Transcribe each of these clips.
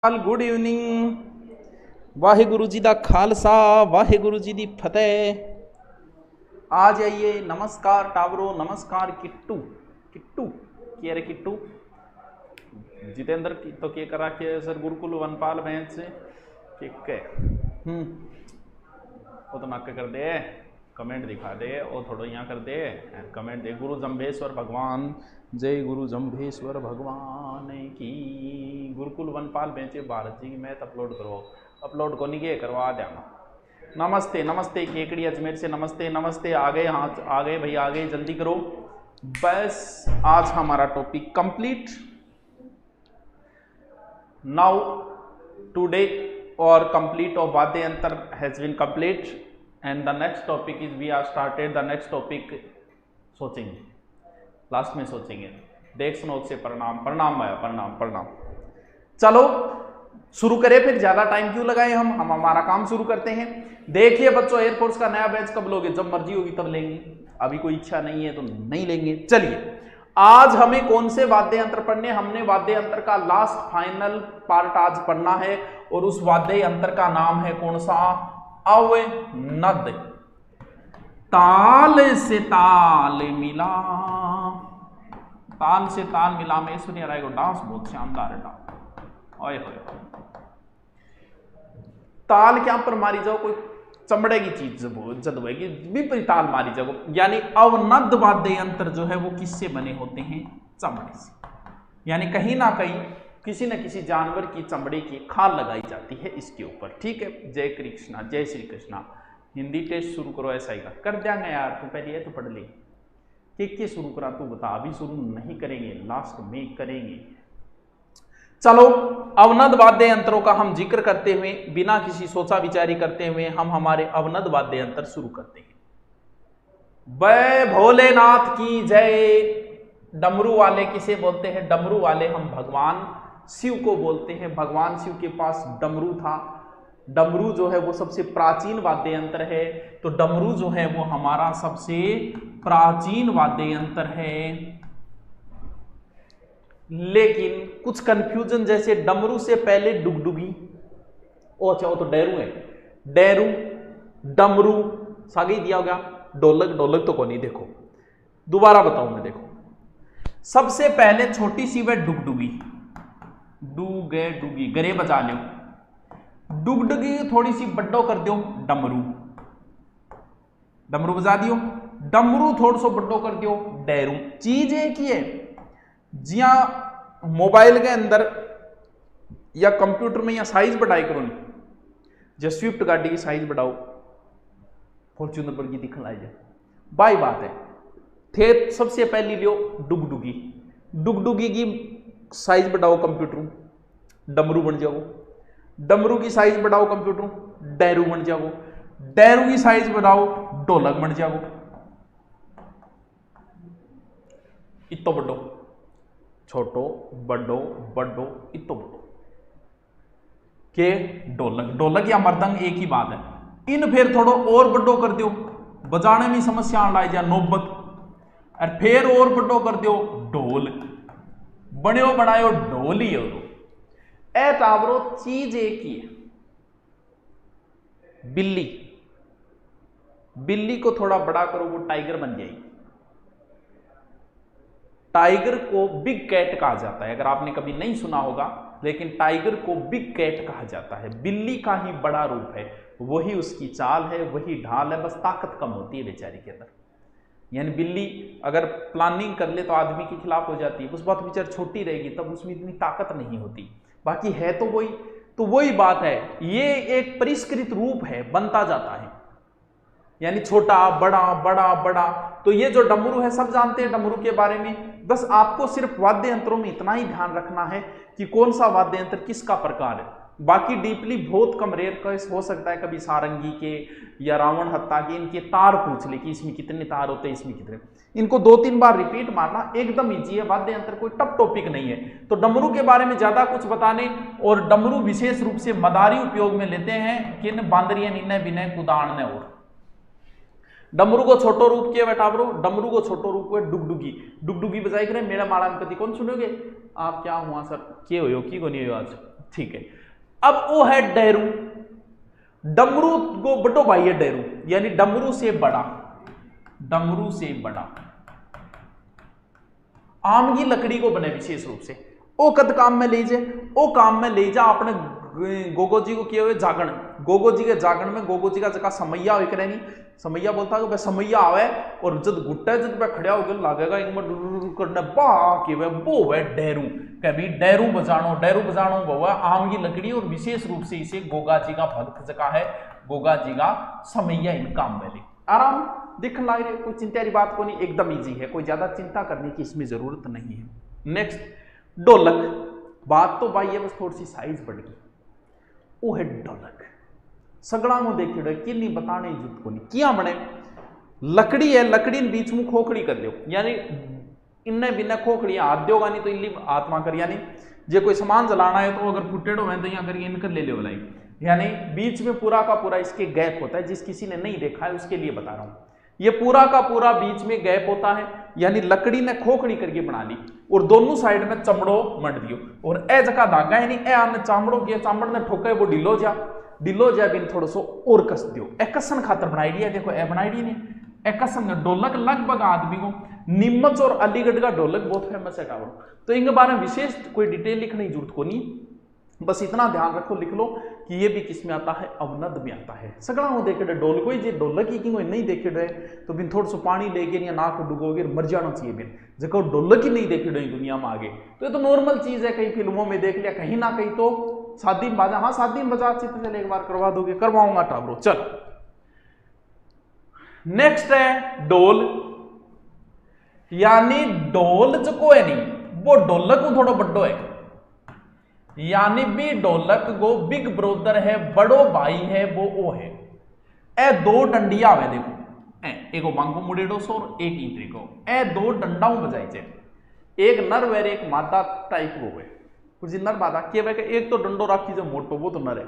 Good evening. Waheguru ji दा खालसा वाहिगुरु जी दी फतेह। आ जाइए। नमस्कार टावरो, नमस्कार किट्टू। किट्टू क्या रे किट्टू? जितेंद्र की तो क्या करा के सर गुरुकुल वनपाल बैंक से ठीक है। वो तो नक कर दे, कमेंट दिखा दे, वो थोड़ा यहाँ कर दे कमेंट दे। गुरु जम्भेश्वर भगवान, जय गुरु जम्भेश्वर भगवान की। गुरुकुल वनपाल बेंचे भारत जी की मैथ अपलोड करो। अपलोड को नहीं किए, करवा देना। नमस्ते नमस्ते केकड़ी अजमेर से नमस्ते नमस्ते। आ गए हाथ, आ गए भाई, आ गए, जल्दी करो। बस आज हमारा टॉपिक कंप्लीट नाउ टुडे और कंप्लीट ऑफ वाद्य अंतर has been complete and the next topic is we are started the next topic सोचेंगे, लास्ट में सोचेंगे। देख सुनो से प्रणाम प्रणाम आया, प्रणाम प्रणाम। चलो शुरू करें, फिर ज्यादा टाइम क्यों लगाए हम हमारा काम शुरू करते हैं। देखिए बच्चों, एयरफोर्स का नया बैच कब लोगे? जब मर्जी होगी तब लेंगे, अभी कोई इच्छा नहीं है तो नहीं लेंगे। चलिए आज हमें कौन से वाद्य यंत्र पढ़ने? हमने वाद्य यंत्र का लास्ट फाइनल पार्ट आज पढ़ना है और उस वाद्य यंत्र का नाम है कौन सा? अवनद। ताल से ताल मिला, ताल से ताल मिला में ऐश्वर्या राय को डांस बहुत शानदार है। ताल क्या पर मारी जाओ, कोई चमड़े की चीज जदवेगी भी ताल मारी जाओ। यानी अवनद वाद्य यंत्र जो है वो किससे बने होते हैं? चमड़े से। यानी कहीं ना कहीं किसी न किसी जानवर की चमड़े की खाल लगाई जाती है इसके ऊपर। ठीक है, जय कृष्णा, जय श्री कृष्णा। हिंदी टेस्ट शुरू करो, ऐसा ही कर देंगे यार। तू पहले ये तो पढ़ ले, के शुरू करा तू बता। अभी शुरू नहीं करेंगे, लास्ट में करेंगे। चलो अवनद वाद्य यंत्रों का हम जिक्र करते हुए, बिना किसी सोचा विचारी करते हुए हम हमारे अवनद वाद्य यंत्र शुरू करते हैं। वै भोलेनाथ की जय। डमरू वाले किसे बोलते हैं? डमरू वाले हम भगवान शिव को बोलते हैं। भगवान शिव के पास डमरू था। डमरू जो है वो सबसे प्राचीन वाद्य यंत्र है। तो डमरू जो है वो हमारा सबसे प्राचीन वाद्य यंत्र है। लेकिन कुछ कंफ्यूजन, जैसे डमरू से पहले डुगडुगी, ओ अच्छा वो तो डेरू है। डेरू डमरू सागे दिया होगा। ढोलक, ढोलक तो कौन ही। देखो दोबारा बताऊं मैं, देखो सबसे पहले छोटी सी वह डुगडुगी, डूगे डुगी, गरे बजा लो। डुगडुगी थोड़ी सी बड्डो कर दो, डमरू, डमरू बजा दियो। डमरू थोड़ा सा बड्डो कर दियो, डेरू। चीज एक ही है। जिया मोबाइल के अंदर या कंप्यूटर में या साइज बढ़ाई करो नहीं, जो स्विफ्ट गाड़ी की साइज बढ़ाओ, फॉर्च्यूनर पर की दिखन लाई जाए बाई बात है। थे सबसे पहली लियो डुगडुगी, डुगडुगी की साइज बढ़ाओ कंप्यूटर, डमरू बन जाओ। डमरू की साइज बढ़ाओ कंप्यूटर, डैरू बन जाओ। डैरू की साइज बढ़ाओ, ढोलक बन जाओ। इतो बड़ो, छोटो, बड़ो, बड़ो, इतो बड़ो के ढोलक। ढोलक या मर्दंग एक ही बात है। इन फिर थोड़ो और बड़ो कर दो, बजाने में समस्या लाई जा नौबत। और फिर और बड़ो कर दो, ढोल बनो बनायो ढोल ही हो। ए टावरो चीज एक ही है। बिल्ली, बिल्ली को थोड़ा बड़ा करो, वो टाइगर बन जाएगी। टाइगर को बिग कैट कहा जाता है, अगर आपने कभी नहीं सुना होगा, लेकिन टाइगर को बिग कैट कहा जाता है। बिल्ली का ही बड़ा रूप है, वही उसकी चाल है, वही ढाल है, बस ताकत कम होती है बेचारी के अंदर। यानी बिल्ली अगर प्लानिंग कर ले तो आदमी के खिलाफ हो जाती है, उस बात बेचारी छोटी रहेगी, तब उसमें इतनी ताकत नहीं होती। बाकी है तो वही, तो वही बात है। ये एक परिष्कृत रूप है, बनता जाता है, यानी छोटा बड़ा बड़ा बड़ा। तो ये जो डमरू है, सब जानते हैं डमरू के बारे में। बस आपको सिर्फ वाद्य यंत्रों में इतना ही ध्यान रखना है कि कौन सा वाद्य यंत्र किसका प्रकार है। बाकी डीपली बहुत कम रेयर केस हो सकता है कभी सारंगी के या रावण हत्ता के इनके तार पूछ ले कि इसमें कितने तार होते हैं, इसमें कितने। इनको 2-3 बार रिपीट मारना एकदम ईजी है। वाद्य यंत्र कोई टफ टॉपिक नहीं है। तो डमरू के बारे में ज्यादा कुछ बताने, और डमरू विशेष रूप से मदारी उपयोग में लेते हैं किन बांदरिया निन्ने बिने कुदान ने। और डमरू को छोटो रूप के बेटावरो, डमरू को छोटो रूप है डुगडुगी। डुगडुगी बजाई करे मेरा माड़ा में कभी कौन सुनोगे आप? क्या हुआ सर, के हो की को नहीं हो आज? ठीक है। अब वो है डेरू, डमरू को बड़ो भाई है डेरू, यानी डमरू से बड़ा, डमरू से बड़ा। आम की लकड़ी को बने विशेष रूप से, ओ कद काम में ले जे, ओ काम में ले जा अपने गोगो जी को किए हुए जागरण, गोगो जी के जागरण में गोगो जी का जगह समैया हो नहीं, समैया बोलता है समैया आवे और जब गुट्टा जब मैं खड़ा होकर लागेगा इनमें करने बा के वो है डेरू, कभी डेरू बजानो वो है आम की लकड़ी, और विशेष रूप से इसे गोगा जी का भक्त जगह है, गोगा जी का समैया इन काम में ले। आराम दिखने लग रही है, कोई चिंता की बात को नहीं, एकदम इजी है, कोई ज्यादा चिंता करने की इसमें जरूरत नहीं है। नेक्स्ट ढोलक, बात तो भाई है बस थोड़ी सी साइज बढ़ गई, वो है ढोलक। सगड़ा में देखिए कि नहीं बताने जरूरत को नहीं, क्या बने लकड़ी है, लकड़ी ने बीच में खोखड़ी कर दो, यानी इन्ने बिना खोखड़ी हाथ दोगा नहीं तो इल्ली आत्मा कर, यानी जो कोई सामान जलाना है तो अगर फुटेडो में तो यहाँ करके इनकर ले लो लाई, यानी बीच में पूरा का पूरा इसके गैप होता है, जिस किसी ने नहीं देखा है उसके लिए बता रहा हूं, ये पूरा का पूरा बीच में गैप होता है, यानी लकड़ी ने खोखड़ी करके बना ली और दोनों साइड में चमड़ो मट दियो, और ए जका धागा है नहीं ए आने चामड़ो के चामड़ ने ठोके वो ढिलो जा बिन थोड़ा सो और कस दियो, ए कसन खातर बनाई दिया, देखो ए बनाई दी नहीं ए कसन। ढोलक लगभग आदमी को नीमच और अलीगढ़ का ढोलक बहुत फेमस है टावर, तो इनके बारे में विशेष कोई डिटेल लिखने की जरूरत को नहीं, बस इतना ध्यान रखो लिख लो कि ये भी किस में आता है, अवनद में आता है। सगड़ा वो देखे ढोल कोई जे ढोलक ही कोई नहीं देखे डे तो बिन थोड़ा सा पानी लेके या नाक डुबोगे मर जाना चाहिए बिन, जब ढोलक ही नहीं देखे डे दुनिया में आगे, तो ये तो नॉर्मल चीज है, कई फिल्मों में देख लिया, कहीं ना कहीं तो शादी में बाजा, हाँ शादी में बजा अच्छी तरह एक बार करवा दोगे, करवाऊंगा टाबरो। चल नेक्स्ट है डोल, यानी डोल जो को है नहीं वो ढोलक को थोड़ा बड्डो है, यानी भी ढोलक को बिग ब्रदर है, बड़ो भाई है वो है। ए दो डंडिया है देखो, एक मांगो मुड़ेडो सो और एक ईंटे को, ए दो डंडा बजाई छे, एक नर वे एक मादा टाइप को है, कुछ नर मादा के वे एक तो डंडो राखी जो मोटो वो तो नर है,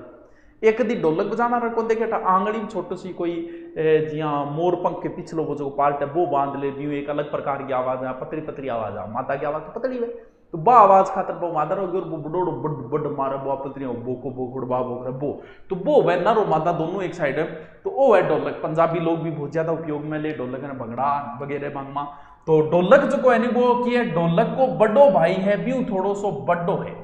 एक दी ढोलक बजाना रखो देखे आंगड़ी में छोटी सी कोई जिया मोर पंख के पिछलो वो जो पार्ट है वो बांध ले दी, एक अलग प्रकार की आवाज है, पतली पतली आवाज है, माता की आवाज तो पतली है, तो बा आवाज खातर वो मादर होगी और वो बड़ोड़ो बड़ मारे वो पतली बो को बो गुड़बा बो करे वो, तो वो वह नर और मादा दोनों एक साइड है, तो वो है ढोलक। पंजाबी लोग भी बहुत ज्यादा उपयोग में ले ढोलक है, भंगड़ा वगैरह बांगमा, तो ढोलक जो को है वो की है ढोलक को बड़ो भाई है भी थोड़ो सो बड्डो है,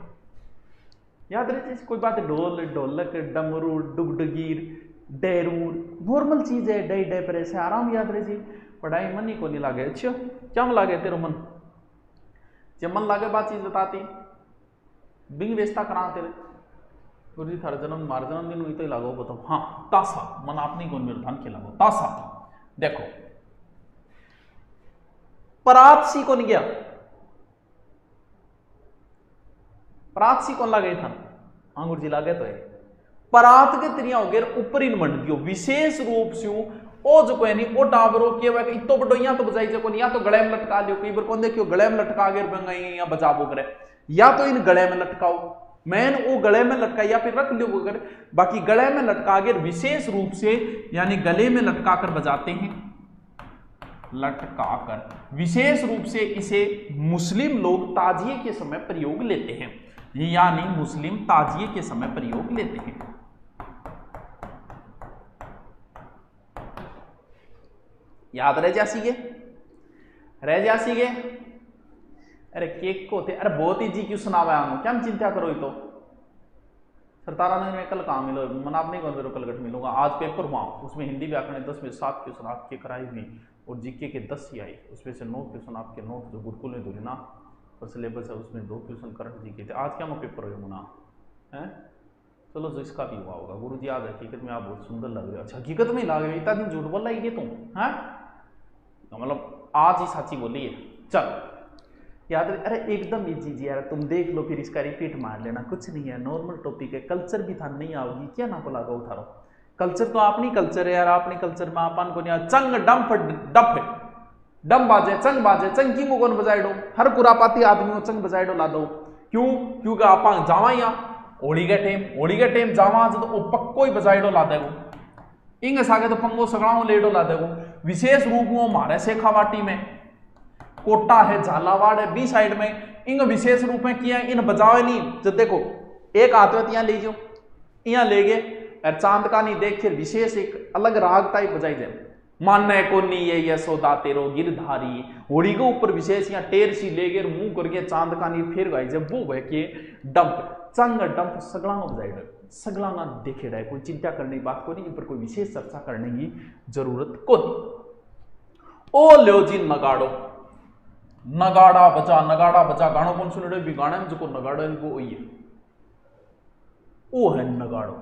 याद रहे कोई बात, ढोल ढोलक डमरू डुगडगीर डेरू नॉर्मल चीज है, डे डे पर ऐसे आराम याद रहे जी, पढ़ाई मन ही को नहीं लागे। अच्छा क्या मन लागे तेरे मन, जब मन लागे बात चीज बताती बिंग वेस्ता करा तेरे गुरु जी थारा जन्म मार जन्मदिन हुई तो ही लागो बताओ, हाँ तासा मन आपने कौन मेरे धान खिलाओ तासा, देखो परात सी कौन गया, परात सी कौन लागे था, हाँ गुरु जी लागे तो है, परात के त्रिया हो गए ऊपर इन मंड दियो विशेष रूप से ओ जो कोई नहीं ओ टावरो के वे इतो बड़ो या तो बजाई जो या तो गले में लटका लियो, कई बार कौन देखियो गले में लटका के बंगाई या बजाबो करे, या तो इन गले में लटकाओ मैन वो गले में लटका या फिर रख लियो अगर, बाकी गले में लटका के विशेष रूप से यानी गले में लटका कर बजाते हैं, लटका कर विशेष रूप से इसे मुस्लिम लोग ताजिए के समय प्रयोग लेते हैं, यानी मुस्लिम ताजिए के समय प्रयोग लेते हैं। याद रह जासी गे, अरे केक को थे, अरे बहुत ही जी क्यों सुनावा हम क्या चिंता करो, तो सरतारा में कल कहाँ मिलो मन आप नहीं कौन कल गट मिलूंगा, आज पेपर हुआ उसमें हिंदी व्याकरण 10 में 7 क्वेश्चन आपके कराई हुई और जीके के 10 ही आई, उसमें से 9 क्वेश्चन आपके नोट जो गुरुकुल में दूरी ना और सिलेबस है उसमें 2 क्वेश्चन करंट जीके थे। आज क्या मैं पेपर हो मुना है, चलो जो इसका भी हुआ होगा। गुरु जी आज हकीकत में आप बहुत सुंदर लग रहे हो, अच्छा हकीकत में लग रहे हो, इतना दिन झूठ बोल रही है तुम है, मतलब आज ही साची बोली है। चल याद रहे, अरे एकदम इजी जी यार, तुम देख लो फिर इसका रिपीट मार लेना, कुछ नहीं है नॉर्मल टॉपिक है, कल्चर भी था नहीं आओगी क्या ना को लगा उठारो, कल्चर तो अपनी कल्चर है यार, अपनी कल्चर में अपन को नहीं चंग डम्फ डफ डम बाजे चंग की मुगन बजाए दो, हर कुरापाती आदमी को चंग बजाए दो ला दो, क्यों क्योंकि आप जावा यहाँ होली के टेम जावा तो पक्को ही बजाए दो ला देगो, इंग सागे तो पंगो सगड़ा लेडो ला देगो। विशेष रूप में हमारे शेखावाटी में कोटा है, झालावाड़ है, बी साइड में इंग विशेष रूप में किया इन बजावे नहीं, जब देखो एक हाथ में यहाँ ले जाओ, यहाँ ले गए और चांद का नहीं देख, फिर विशेष एक अलग राग टाइप बजाई जाए, मान्य कोनी ये सौदा तेरो गिरधारी, होड़ी के ऊपर विशेष यहाँ टेर सी ले गए, मुंह करके चांद का नहीं फिर गाई जब वो बह के डंप चंग डंप सगला बजाई सगला ना देखे रहे, कोई चिंता करने की बात को नहीं, पर कोई विशेष चर्चा करने की जरूरत को नहीं। ओ लो जी नगाड़ो, नगाड़ा बजा गानो कौन सुन रहे भी गाना में जो नगाड़ो इनको वो है, वो है नगाड़ो।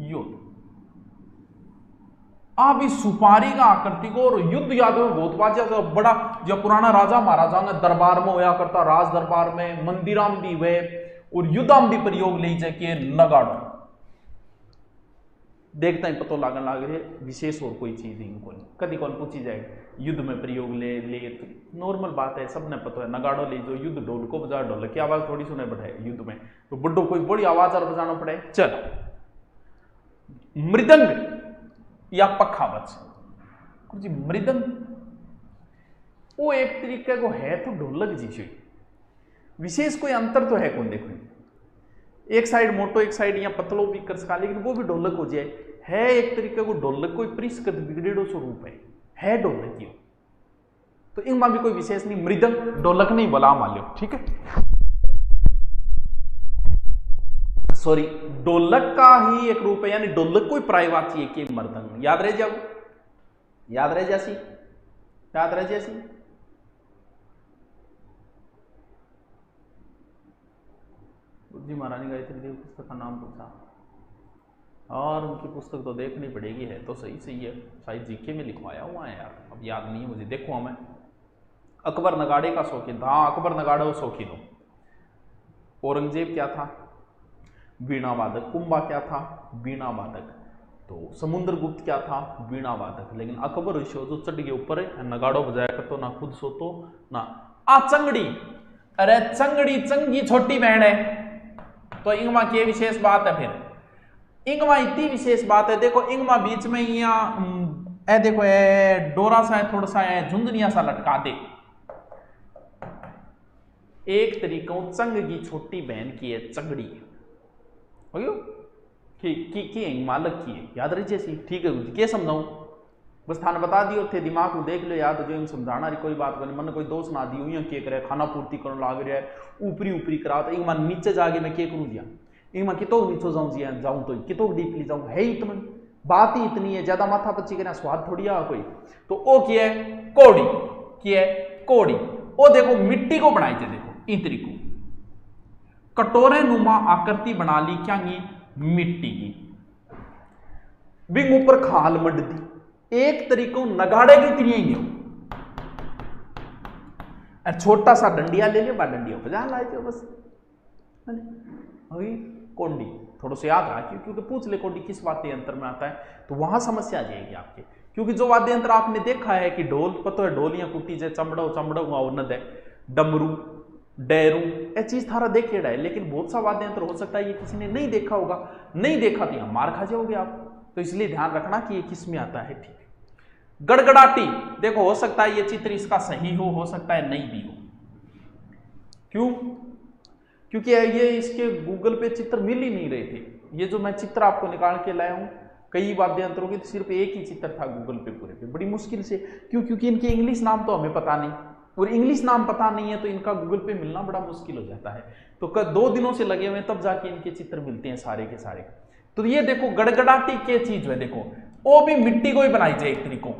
यो आप इस सुपारी का आकृति को और युद्ध याद में बहुत बात जो बड़ा जो पुराना राजा महाराजा ने दरबार में होया करता, राज दरबार में मंदिराम भी हुए और युद्धाम भी प्रयोग ले जाके नगाड़ो, देखता ही पता लागन लाग रहे विशेष और कोई चीज इनको नहीं, कभी कौन पूछी जाएगी युद्ध में प्रयोग ले तो नॉर्मल बात है, सबने पता है नगाड़ो ले जो युद्ध ढोल को बजा, ढोल की आवाज थोड़ी सुने बैठे युद्ध में, तो बुड्ढो कोई बड़ी आवाज और बजाना पड़े। चल मृदंग या पखावज जी, मृदंग वो एक तरीके को है तो ढोलक जी, विशेष कोई अंतर तो है कौन, देखो एक साइड मोटो एक साइड यहाँ पतलो भी कर सका, लेकिन वो भी ढोलक हो जाए, है एक तरीके को ढोलक कोई परिष्कृत बिगड़ेड़ो स्वरूप है ढोलक यो, तो इनमें भी कोई विशेष नहीं, मृदंग ढोलक नहीं बोला मान लो, ठीक है, सॉरी ढोलक का ही एक रूप है, यानी ढोलक कोई प्रायवाची है कि मृदंग, याद रह जाओ, याद रह जैसी जी महारानी गायत्री देवी पुस्तक का नाम पूछा, और उनकी पुस्तक तो देखनी पड़ेगी, है तो सही है, शायद जीके में लिखवाया हुआ है यार, अब याद नहीं है मुझे, देखो हमें अकबर नगाड़े का शौकीन था, हाँ अकबर नगाड़े वो शौकीन हो, औरंगजेब क्या था वीणा वादक, कुंभा क्या था वीणा वादक, तो समुद्रगुप्त क्या था वीणा वादक, लेकिन अकबर जो चढ़ के ऊपर है नगाड़ो बजाया करतो, ना खुद सोतो ना आ चंगड़ी, अरे चंगड़ी चंगी छोटी बहन है, तो इंगमा की विशेष बात है, फिर इंगमा इतनी विशेष बात है, देखो इंगमा बीच में यहाँ ए देखो ए डोरा सा है, थोड़ा सा है झुंझुनिया सा लटका दे, एक तरीकों चंग की छोटी बहन की है चंगड़ी, की मालक की है, याद रही जैसी, ठीक है क्या समझाऊं, बस थाने बता दियो थे, दिमाग को देख लो, याद जो समझाना रही कोई बात नहीं, मन कोई दोस्त ना दी हुई के करे खाना पूर्ति करने लाग रहा है, ऊपरी करा, तो एक नीचे जाके मैं क्या करूँ जिया, एक कितो नीचे जाऊँ जिया जाऊँ तो कितो डीपली जाऊँ, है इतना बात ही इतनी है, ज्यादा माथा पच्ची करना स्वाद थोड़ी आ कोई, तो ओ की है कोड़ी, की है कोड़ी, ओ देखो मिट्टी को बनाई थे, देखो इन तरीको कटोरे नुमा आकृति बना ली, क्या मिट्टी की, बिंग ऊपर खाल मड दी, एक तरीकों नगाड़े की तिरियाई छोटा सा डंडिया ले लियो, डंडिया बजा लाए थे बस, अभी कोंडी थोड़ा सा याद रखिए, क्योंकि पूछ ले कोंडी किस वाद्य यंत्र में आता है, तो वहां समस्या आ जाएगी आपके, क्योंकि जो वाद्य यंत्र आपने देखा है कि ढोल पतो है, ढोलियां कुटी जे चमड़ो उन्नत है, डमरू डैरू ये चीज थारा देखे है, लेकिन बहुत सा वाद्य यंत्र हो सकता है ये किसी ने नहीं देखा होगा, नहीं देखा तो यहां मार खा जाओगे आप, तो इसलिए ध्यान रखना कि ये किस में आता है, ठीक है। गड़गड़ाटी देखो, हो सकता है ये चित्र इसका सही हो सकता है नहीं भी हो, क्यों, क्योंकि ये इसके गूगल पे चित्र मिल ही नहीं रहे थे, ये जो मैं चित्र आपको निकाल के लाया हूं कई वाद्य यंत्रों के, सिर्फ एक ही चित्र था गूगल पे पूरे पे, बड़ी मुश्किल से, क्यों, क्योंकि इनके इंग्लिश नाम तो हमें पता नहीं, और इंग्लिश नाम पता नहीं है तो इनका गूगल पे मिलना बड़ा मुश्किल हो जाता है, तो 2 दिनों से लगे हुए तब जाके इनके चित्र मिलते हैं सारे के सारे। तो ये देखो गड़गड़ाटी के चीज है, देखो वो भी मिट्टी को ही बनाई जाए एक तरीकों,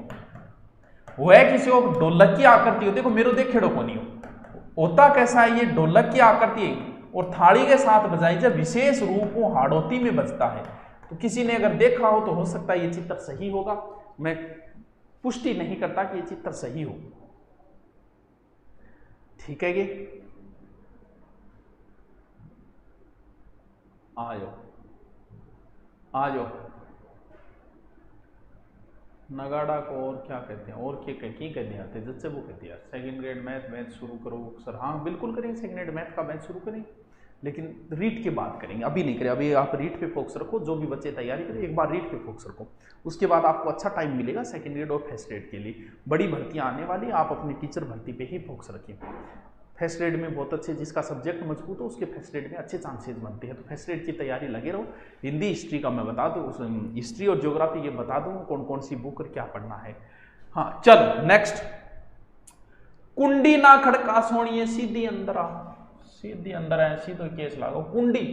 वो है किसी को ढोलक की आकृति हो, देखो मेरे देखेड़ो को नहीं होता कैसा है, ये ढोलक की आकृति और थाली के साथ बजाई जब विशेष रूप वो हाड़ोती में बजता है, तो किसी ने अगर देखा हो तो हो सकता है ये चित्र सही होगा, मैं पुष्टि नहीं करता कि ये चित्र सही हो, ठीक है। ये आ जाओ नगाड़ा को और क्या कहते हैं, और क्या कहते आते जैसे वो कहते हैं सेकंड ग्रेड मैथ शुरू करो सर, हाँ बिल्कुल करेंगे, सेकंड ग्रेड मैथ का बैच शुरू करेंगे, लेकिन रीट की बात करेंगे, अभी नहीं करें, अभी आप रीट पे फोकस रखो, जो भी बच्चे तैयारी करें एक बार रीट पे फोकस रखो, उसके बाद आपको अच्छा टाइम मिलेगा सेकंड ग्रेड और फर्स्ट ग्रेड के लिए, बड़ी भर्तियाँ आने वाली, आप अपनी टीचर भर्ती पे ही फोकस रखिए। फर्स्ट ग्रेड में बहुत अच्छे, जिसका सब्जेक्ट मजबूत हो उसके फर्स्ट ग्रेड में अच्छे चांसेस बनते हैं। तो फर्स्ट ग्रेड की तैयारी लगे रहो। हिंदी हिस्ट्री का मैं बता दूँ, हिस्ट्री और ज्योग्राफी ये बता दूँ कौन कौन सी बुक और क्या पढ़ना है। हाँ चलो नेक्स्ट, कुंडी ना खड़का सोनिए सीधी अंदर आ, सीधी अंदर है, सीधो केस लागो कुंडी।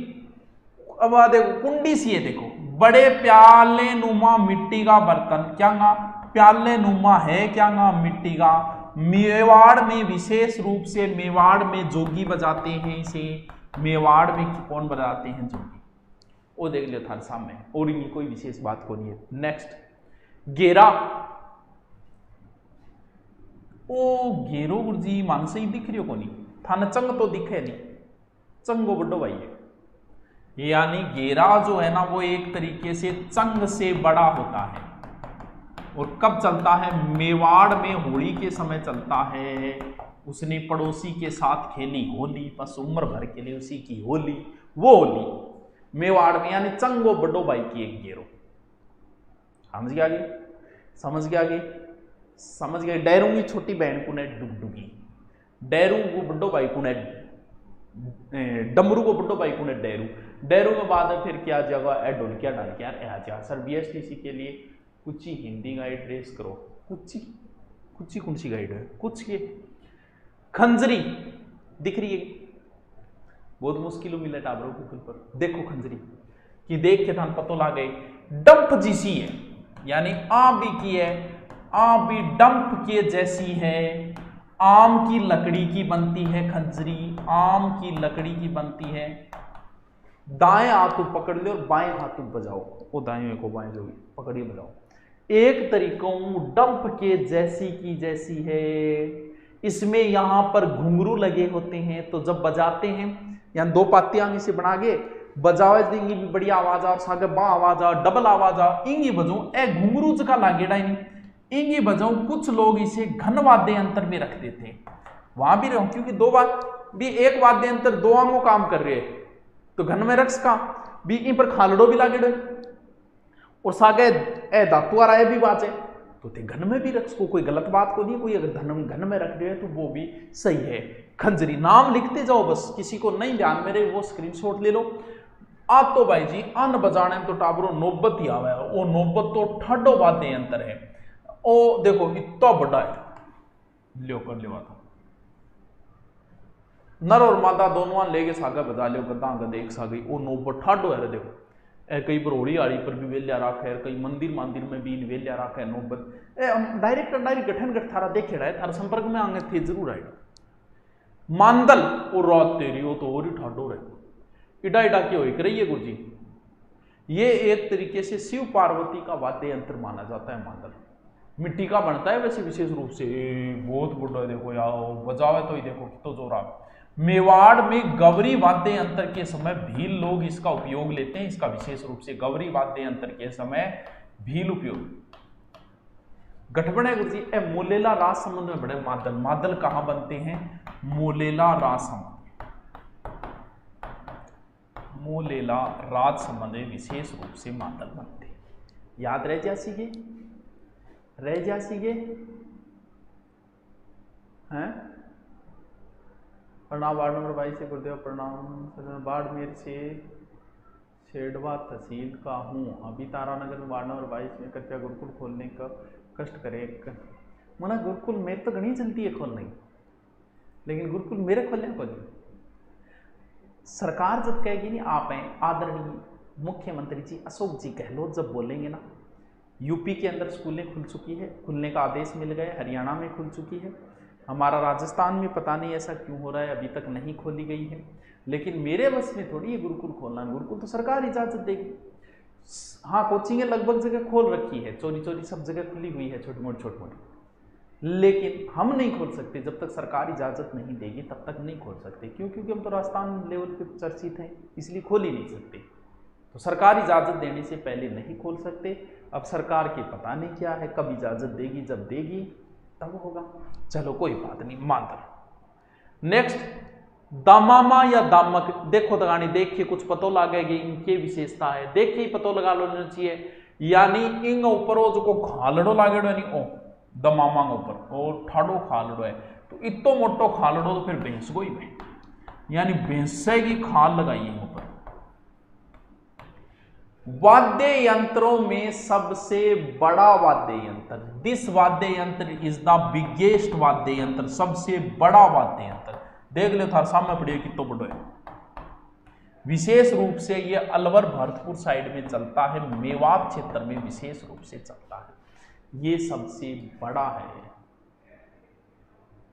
अब आ देखो कुंडी सी है, देखो बड़े प्याले नुमा मिट्टी का बर्तन, क्या ना प्याले नुमा है, क्या ना मिट्टी का। मेवाड़ में विशेष रूप से, मेवाड़ में जोगी बजाते हैं इसे, मेवाड़ में कौन बजाते हैं जोगी, वो देख लियो थारे सामने, और इनकी कोई विशेष बात को नहीं है। नेक्स्ट गेरा, ओ घेरो गुरुजी मानसे ही दिख रही हो कोनी, थाने चंग तो दिखे नहीं, चंगो बड़ो भाई है, यानी घेरा जो है ना वो एक तरीके से चंग से बड़ा होता है। और कब चलता है, मेवाड़ में होली के समय चलता है। उसने पड़ोसी के साथ खेली होली, बस उम्र भर के लिए उसी की होली, वो होली मेवाड़ में, यानी चंगो बड़ो भाई की एक घेरो। समझ गया आगे, समझ गया आगे, समझ गया। डैरू की छोटी बहन को ने डुगडुगी, डैरू को बड़ो भाई को ने डमरू को बड़ो भाई को ने डैरू, डैरू में बाद में फिर क्या जगह ए ढोलकिया ढालकिया जा सर। बीएसटीसी के लिए कुछ ही हिंदी गाइड रेस करो, कुछ ही कौन सी गाइड है, कुछ ये खंजरी दिख रही है, बहुत मुश्किल मिले टाबरों गूगल पर, देखो खंजरी कि देख के थान पतो ला गए डंप जैसी है, यानी आम भी की है, आम भी डंप के जैसी है, आम की लकड़ी की बनती है खंजरी, आम की लकड़ी की बनती है। दाएं हाथ पकड़ ले और बाएं हाथ बजाओ, वो दाएं को बाएं जो पकड़िए बजाओ। एक तरीकों डंप के जैसी की जैसी है। इसमें यहां पर घुंघरू लगे होते हैं, तो जब बजाते हैं यहाँ दो पातियां से बना के बजाओ देंगी भी बढ़िया आवाज आ, सागे बा आवाज आ, डबल आवाज आ, इंगी बजाओ ए घुंघरू का लागेड़ा नहीं, इंगी बजाओ। कुछ लोग इसे घन वाद्य यंत्र में रख देते हैं, वहां भी रहो, क्योंकि दो बार भी एक वाद्य यंत्र दो आंगों काम कर रहे हैं, तो घन में रक्स का भी इन पर खालड़ो भी लागेड़ो और सागे ए धातु आ रहा है भी बात है, तो ते घन में भी रक्स को कोई गलत बात को नहीं, कोई अगर घन में रख रहे हैं तो वो भी सही है। खंजरी नाम लिखते जाओ, बस किसी को नहीं ध्यान में रहे वो स्क्रीनशॉट ले लो। आप तो भाई जी अन्न बजाने में तो टाबरो नौबत ही आवा है, वो नौबत तो ठाडो वाद्य यंत्र है, ओ देखो इतना बड़ा है, लियो कर लियो था नर और मादा दोनों लेके सागा बजा लियो, गद्दा गद एक सागी, वो नौबत ठाडो है। देखो कई बरोड़ी आड़ी पर भी वेल्या राख है, कई मंदिर में भी वेल्या राख है नौबत। डायरेक्ट गठन गठ थारा देखे रहा है, थारा संपर्क में आगे थे जरूर आएगा। मांदल और रात तेरी वो तो और ही ठाडो रहे, इडा इडा के हो रही है गुरु जी। ये एक तरीके से शिव पार्वती का वाद्य यंत्र माना जाता है। मांदल मिट्टी का बनता है वैसे विशेष रूप से, बहुत बुढ़ा है, देखो यार बजावे तो ही देखो तो जोर आ। मेवाड़ में गौरी वाद्य यंत्र के समय भील लोग इसका उपयोग लेते हैं, इसका विशेष रूप से गौरी वाद्य यंत्र के समय भील उपयोग। गठबड़ गुरु जी मोलेला राज संबंध में बड़े मादल, मादल कहां बनते हैं, मोलेला राज संबंध, मोलेला राज संबंध में विशेष रूप से मादल बनते हैं। याद रह जा सीगे, रह जा सीगे हैं। प्रणाम वार्ड नंबर 22 से गुरुदेव प्रणाम। बाड़मेर से शेडवा तहसील का हूँ, अभी तारानगर में वार्ड नंबर 22 में कृपया गुरुकुल खोलने का कष्ट करें। मना गुरुकुल मेरे तो घनी चलती है खोलने, लेकिन गुरुकुल मेरे खोलने को नहीं। सरकार जब कहेगी नहीं, आप हैं आदरणीय मुख्यमंत्री जी अशोक जी गहलोत जब बोलेंगे ना, यूपी के अंदर स्कूलें खुल चुकी है, खुलने का आदेश मिल गया, हरियाणा में खुल चुकी है, हमारा राजस्थान में पता नहीं ऐसा क्यों हो रहा है अभी तक नहीं खोली गई है। लेकिन मेरे बस में थोड़ी ये गुरुकुल खोलना, गुरुकुल तो सरकार इजाजत देगी। हाँ कोचिंगें लगभग जगह खोल रखी है, चोरी चोरी सब जगह खुली हुई है छोटी मोटी, लेकिन हम नहीं खोल सकते जब तक सरकार इजाजत नहीं देगी, तब तक नहीं खोल सकते। क्यों? क्योंकि हम तो राजस्थान लेवल पे चर्चित हैं, इसलिए खोल ही नहीं सकते। तो सरकार इजाजत देने से पहले नहीं खोल सकते। अब सरकार की पता नहीं क्या है, कब इजाजत देगी, जब देगी तब होगा। चलो कोई बात नहीं, मानदर। नेक्स्ट दामामा या दामक, देखो दगानी देख के कुछ पतो लागेगी, इनकी विशेषता है, देख के ही पतो लगा लेना चाहिए। यानी इन ऊपर जो खालड़ो लागेड़ो नहीं ओ दमामा ऊपर और ठाडो खालड़ो है, तो इतो मोटो खालड़ो तो फिर भैंस को ही में, यानी भैंसे की खाल लगाइए ऊपर। वाद्य यंत्रों में सबसे बड़ा वाद्य यंत्र, दिस वाद्य यंत्र इज द बिगेस्ट वाद्य यंत्र, सबसे बड़ा वाद्य यंत्र। देख लो थार सामने पड़िए कितो बड़ो है। विशेष रूप से यह अलवर भरतपुर साइड में चलता है, मेवात क्षेत्र में विशेष रूप से चलता है। ये सबसे बड़ा है।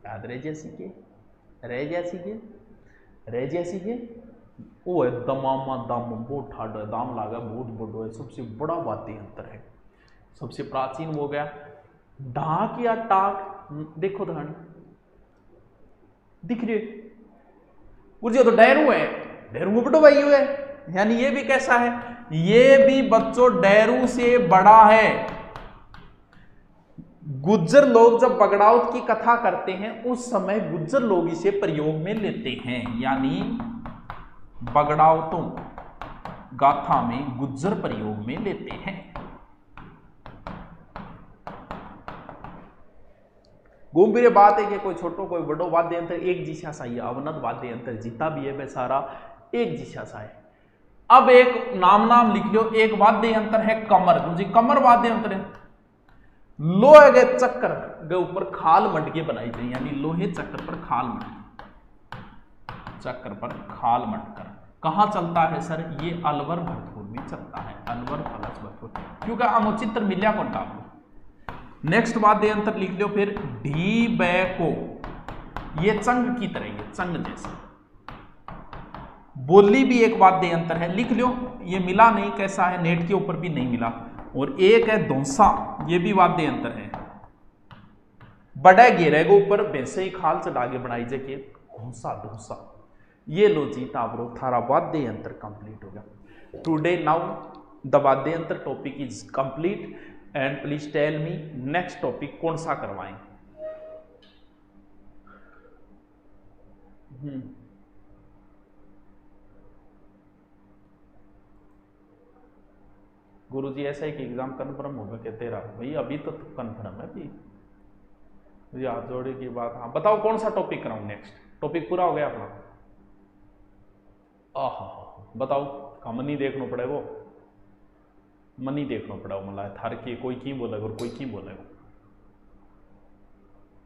याद रह जैसी के वो है दमामा दम, बहुत ठाड है, दाम लागा बहुत बड़ो है, सबसे बड़ा वाद्य यंत्र है। सबसे प्राचीन हो गया ढाक या टाक। देखो धन दिख रही है तो डैरू है, डैरू बड़ो भाई है, यानी ये भी कैसा है, ये भी बच्चों डैरू से बड़ा है। गुज्जर लोग जब बगड़ाउत की कथा करते हैं उस समय गुज्जर लोग इसे प्रयोग में लेते हैं, यानी बगड़ाउतों गाथा में गुज्जर प्रयोग में लेते हैं। गंभीर बात है कि कोई छोटो कोई बड़ो वाद्य यंत्र एक जिसा सा ही अवनत वाद्य यंत्र जीता भी है, वह सारा एक जिसा सा है। अब एक नाम लिख लो, एक वाद्य यंत्र है कमर। जी कमर वाद्य यंत्र है, लोहे के चक्कर के ऊपर खाल मटके बनाई जाए, यानी लोहे चक्कर पर खाल मटकर कहां चलता है सर, ये अलवर भरतपुर में चलता है, अलवर फलस भरतपुर, क्योंकि अमुचित्र मिल्या कौन टाप। नेक्स्ट वाद्य यंत्र लिख लो फिर ढी बैको, ये चंग की तरह है, चंग जैसे। बोली भी एक वाद्य यंत्र है, लिख लो, ये मिला नहीं, कैसा है, नेट के ऊपर भी नहीं मिला। और एक है धोसा, ये भी वाद्य यंत्र है, बड़ा घेरे के ऊपर वैसे ही खाल चढ़ा के बनाई जाके धोसा। ये लो जी ताबरो थारा वाद्य यंत्र कंप्लीट हो गया। टुडे नाउ द वाद्य यंत्र topic is complete and please tell me next topic कौन सा करवाएं। गुरुजी ऐसा ही कि एग्जाम कन्फर्म होगा क्या तेरा? भाई अभी तो कन्फर्म है भाई, हाथ जोड़े की बात। हाँ बताओ कौन सा टॉपिक कराऊं नेक्स्ट? टॉपिक पूरा हो गया अपना? बताओ, का मनी देखना पड़े, वो मनी देखना पड़ा मला थार के, कोई की बोलेगा और कोई की बोलेगा।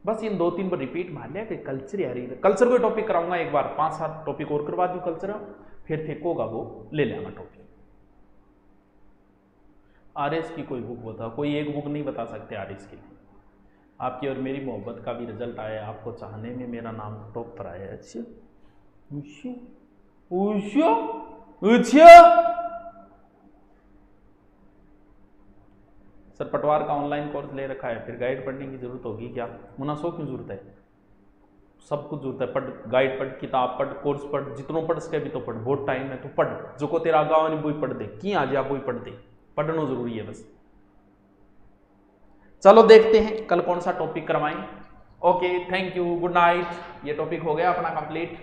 बस इन 2-3 बार रिपीट मार लिया कि कल्चर यार, कल्चर कोई टॉपिक कराऊंगा एक बार, 5-7 टॉपिक और करवा दूं कल्चर, फिर फेंकोगा वो ले लेना टॉपिक। आरएस की कोई बुक बता, कोई एक बुक नहीं बता सकते आरएस के लिए। आपकी और मेरी मोहब्बत का भी रिजल्ट आया, आपको चाहने में मेरा नाम टॉप पर आया। अच्छा सर पटवार का ऑनलाइन कोर्स ले रखा है, फिर गाइड पढ़ने की जरूरत होगी क्या? मुनासो क्यों जरूरत है? सब कुछ जरूरत है, पढ़, गाइड पढ़, किताब पढ़, कोर्स पढ़, जितनों पढ़ सके भी तो पढ़, बहुत टाइम है तो पढ़, जो को तेरा गाँव नहीं वही पढ़ दे, की आज आप वही पढ़ दे, पढ़ना जरूरी है बस। चलो देखते हैं कल कौन सा टॉपिक करवाएं। Okay thank you, good night. ये टॉपिक हो गया अपना कंप्लीट।